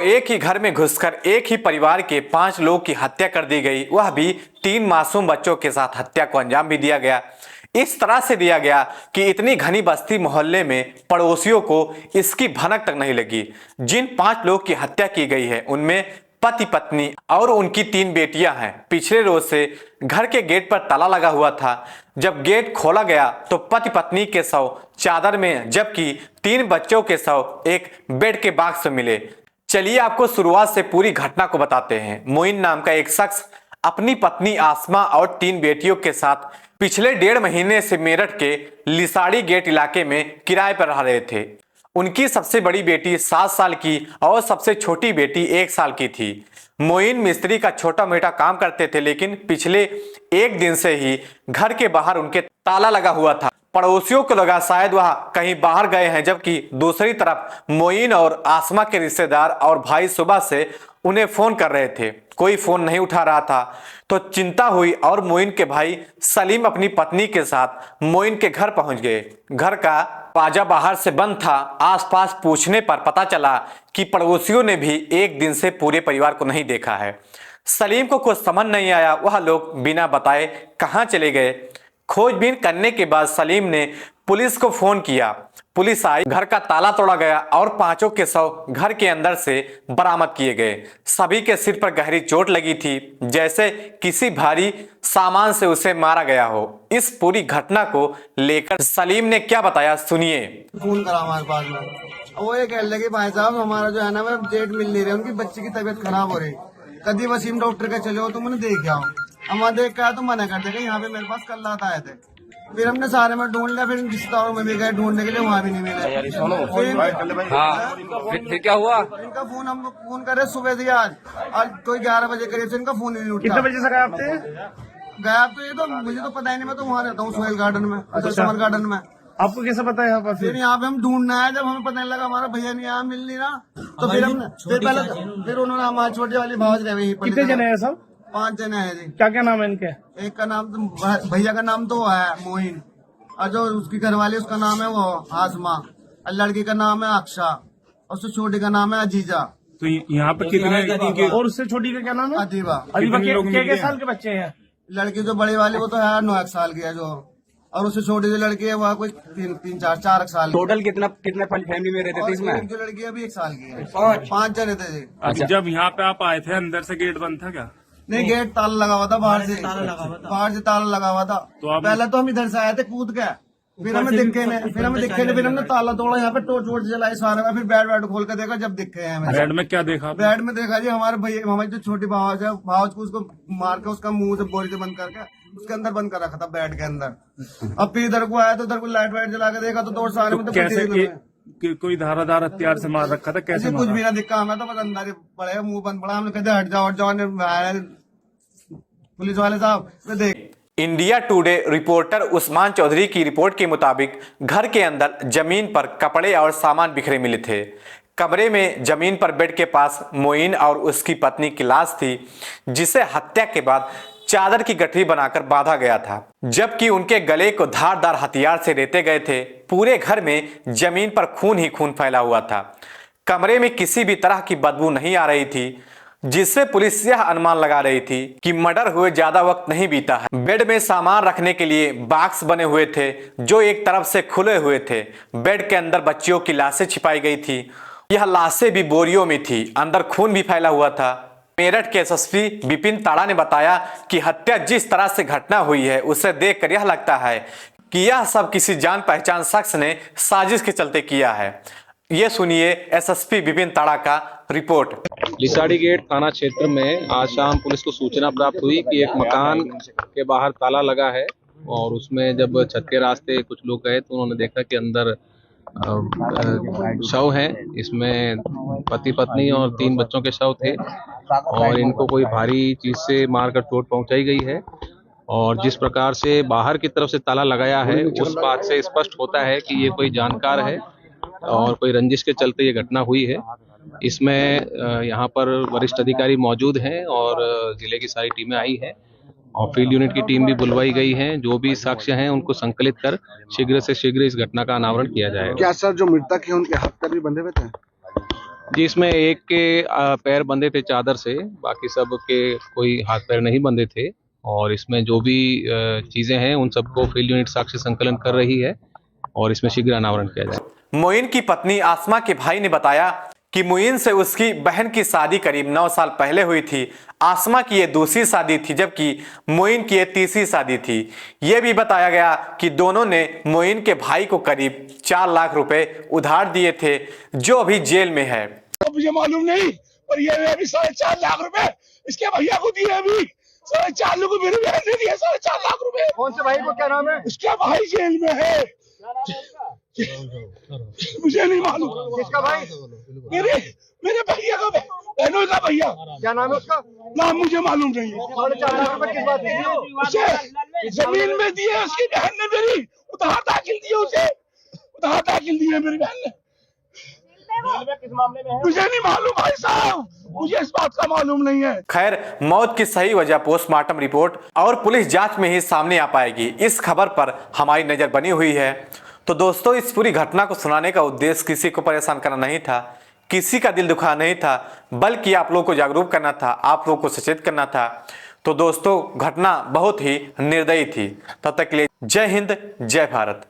एक ही घर में घुसकर एक ही परिवार के 5 लोगों की हत्या कर दी गई, वह भी 3 मासूम बच्चों के साथ हत्या को अंजाम भी दिया गया। इस तरह से दिया गया कि इतनी घनी बस्ती मोहल्ले में पड़ोसियों को इसकी भनक तक नहीं लगी। जिन 5 लोगों की हत्या की गई है उनमें पति पत्नी और उनकी 3 बेटियां हैं। पिछले रोज से घर के गेट पर ताला लगा हुआ था। जब गेट खोला गया तो पति पत्नी के शव चादर में, जबकि 3 बच्चों के शव एक बेड के बॉक्स में मिले। चलिए आपको शुरुआत से पूरी घटना को बताते हैं। मोइन नाम का एक शख्स अपनी पत्नी आसमा और 3 बेटियों के साथ पिछले 1.5 महीने से मेरठ के लिसाड़ी गेट इलाके में किराए पर रह रहे थे। उनकी सबसे बड़ी बेटी 7 साल की और सबसे छोटी बेटी 1 साल की थी। मोइन मिस्त्री का छोटा मोटा काम करते थे, लेकिन पिछले 1 दिन से ही घर के बाहर उनके ताला लगा हुआ था। पड़ोसियों को लगा शायद वह कहीं बाहर गए हैं, जबकि दूसरी तरफ मोइन और आसमा के रिश्तेदार और भाई सुबह से उन्हें फोन कर रहे थे। कोई फोन नहीं उठा रहा था तो चिंता हुई और मोइन के भाई सलीम अपनी पत्नी के साथ मोइन के घर पहुंच गए। घर का दरवाजा बाहर से बंद था। आसपास पूछने पर पता चला कि पड़ोसियों ने भी 1 दिन से पूरे परिवार को नहीं देखा है। सलीम को कुछ समझ नहीं आया, वह लोग बिना बताए कहां चले गए। खोजबीन करने के बाद सलीम ने पुलिस को फोन किया। पुलिस आई, घर का ताला तोड़ा गया और 5 के शव घर के अंदर से बरामद किए गए। सभी के सिर पर गहरी चोट लगी थी, जैसे किसी भारी सामान से उसे मारा गया हो। इस पूरी घटना को लेकर सलीम ने क्या बताया, सुनिए। फोन करा हमारे पास में, वो ये कह लगे भाई साहब हमारा जो है ना डेट मिल नहीं रही, उनकी बच्ची की तबीयत खराब हो रही, कभी वसीम डॉक्टर के चले हो तो मैंने देख आओ। हम देख के आया तो मना कर देगा, यहाँ पे मेरे पास कल रात आए थे। फिर हमने सारे में ढूंढ लिया, फिर रिश्तेदारों में भी गए ढूंढने के लिए, वहाँ भी नहीं मिले। फिर क्या हुआ? इनका फोन हम फोन करे सुबह से आज कोई 11 बजे करीब से इनका फोन ही नहीं उठा। कितने बजे से गायब थे? गायब तो ये तो मुझे तो पता ही नहीं, मैं तो वहाँ रहता हूँ सोहेल गार्डन में, समर गार्डन में। आपको कैसे पता है यहाँ पर? फिर यहाँ पे हम ढूंढना है, जब हमें पता नहीं लगा हमारा भैया नहीं आया, मिल नहीं रहा, तो फिर हमने फिर उन्होंने हमारे छोटे वाली भाव रहे। कितने जने हैं सब? 5 जने हैं जी। क्या क्या नाम है इनके? एक का नाम तो भैया का नाम तो है मोइन, और जो उसकी घरवाली उसका नाम है वो आसमा, और लड़की का नाम है अक्षा, और उससे छोटी का नाम है अजीजा। तो यहाँ पे कितने? और उससे छोटी का क्या नाम है? अदीबा। अदीबा क्या साल के बच्चे हैं? लड़की जो बड़ी वाली वो तो है 9 साल की है जो, और उससे छोटी जो लड़की है वह कोई 4 साल। टोटल कितने फैमिली में रहते थे इसमें? जो लड़की अभी 1 साल की है। 5 जने थे जी। अच्छा, जब यहाँ पे आप आए थे अंदर से गेट बंद था क्या? नहीं, गेट ताला लगा हुआ था, बाहर से ताला लगा हुआ था। तो पहले तो हम इधर से आए थे कूद के, फिर हमें दिखे नहीं, फिर हमने ताला तोड़ा, यहाँ पे टोर्च वोर्च जलाई सारे में, फिर बेड खोल कर देखा, जब दिखे हैं हमें। बेड में क्या देखा? बेड में देखा जी हमारे भैया, हमारी जो छोटी भावज है, भावज को उसको मार के उसका मुंह से बोरी से बंद करके उसके अंदर बंद कर रखा था बेड के अंदर। अब फिर इधर को आया तो इधर को लाइट वाइट जला के देखा तो दौड़ सारे में तो कैसे कोई धारादार हथियार से मार रखा था? कैसे? कुछ भी ना दिखा हमें, तो बस अंदर ही पड़े, मुंह बंद पड़ा। हमने कहते हट जाओ, पुलिस वाले साहब देख। India Today reporter Usman Chaudhary की रिपोर्ट के मुताबिक घर के अंदर जमीन पर कपड़े और सामान बिखरे मिले थे। कमरे में जमीन पर बेड के पास मोइन और उसकी पत्नी की लाश थी, जिसे हत्या के बाद चादर की गठरी बनाकर बांधा गया था, जबकि उनके गले को धारदार हथियार से रेते गए थे। पूरे घर में जमीन पर खून ही खून फैला हुआ था। कमरे में किसी भी तरह की बदबू नहीं आ रही थी, जिससे पुलिस यह अनुमान लगा रही थी कि मर्डर हुए ज्यादा वक्त नहीं बीता है। बेड में सामान रखने के लिए बॉक्स बने हुए थे, जो एक तरफ से खुले हुए थे। बेड के अंदर बच्चियों की लाशें छिपाई गई थी। यह लाशें भी बोरियों में थी, अंदर खून भी फैला हुआ था। मेरठ के एसएसपी विपिन ताड़ा ने बताया कि हत्या जिस तरह से घटना हुई है, उसे देखकर यह लगता है कि यह सब किसी जान पहचान शख्स ने साजिश के चलते किया है। ये सुनिए एसएसपी विपिन ताड़ा का रिपोर्ट। लिसाड़ी गेट थाना क्षेत्र में आज शाम पुलिस को सूचना प्राप्त हुई कि एक मकान के बाहर ताला लगा है, और उसमें जब छत के रास्ते कुछ लोग गए तो उन्होंने देखा कि अंदर शव हैं। इसमें पति पत्नी और 3 बच्चों के शव थे, और इनको कोई भारी चीज से मारकर चोट पहुंचाई गई है। और जिस प्रकार से बाहर की तरफ से ताला लगाया है, उस बात से स्पष्ट होता है कि ये कोई जानकार है और कोई रंजिश के चलते ये घटना हुई है। इसमें यहाँ पर वरिष्ठ अधिकारी मौजूद हैं और जिले की सारी टीमें आई हैं, और फील्ड यूनिट की टीम भी बुलवाई गई है। जो भी साक्ष्य हैं उनको संकलित कर शीघ्र से शीघ्र इस घटना का अनावरण किया जाएगा। क्या सर जो मृतक है उनके हाथ पैर भी बंधे हुए थे? जी, इसमें एक के पैर बंधे थे चादर से, बाकी सब के कोई हाथ पैर नहीं बंधे थे। और इसमें जो भी चीजें हैं उन सबको फील्ड यूनिट साक्ष्य संकलन कर रही है और इसमें शीघ्र अनावरण किया जाए। मोइन की पत्नी आसमा के भाई ने बताया कि मोइन से उसकी बहन की शादी करीब 9 साल पहले हुई थी। आसमा की ये दूसरी शादी थी, जबकि मोइन की ये तीसरी शादी थी। ये भी बताया गया कि दोनों ने मोइन के भाई को करीब 4 लाख रुपए उधार दिए थे, जो अभी जेल में है। तो मुझे मालूम नहीं, पर ये अभी 4.5 लाख रुपए इसके भैया को दिए। अभी 4.5 लाख को मेरे बहन ने दिए, 4.5 लाख रुपए। कौन से भाई को, क्या नाम है? उसका भाई जेल में है। मुझे नहीं मालूम किसका भाई? मेरे भैया का, बहनों का भैया। क्या नाम है उसका? नाम मुझे मालूम नहीं है। 4.5 लाख रुपए किस बात की? उसे जमीन में दिए, उसकी बहन ने मेरी उधार दाखिल दिए, उसे उधार दाखिल दिए मेरी बहन ने। किस मामले में है? मुझे नहीं मालूम भाई साहब, मुझे इस बात का मालूम नहीं है। खैर, मौत की सही वजह पोस्टमार्टम रिपोर्ट और पुलिस जांच में ही सामने आ पाएगी। इस खबर पर हमारी नजर बनी हुई है। तो दोस्तों, इस पूरी घटना को सुनाने का उद्देश्य किसी को परेशान करना नहीं था, किसी का दिल दुखाना नहीं था, बल्कि आप लोगों को जागरूक करना था, आप लोगों को सचेत करना था। तो दोस्तों, घटना बहुत ही निर्दयी थी। तब तक के लिए जय हिंद, जय भारत।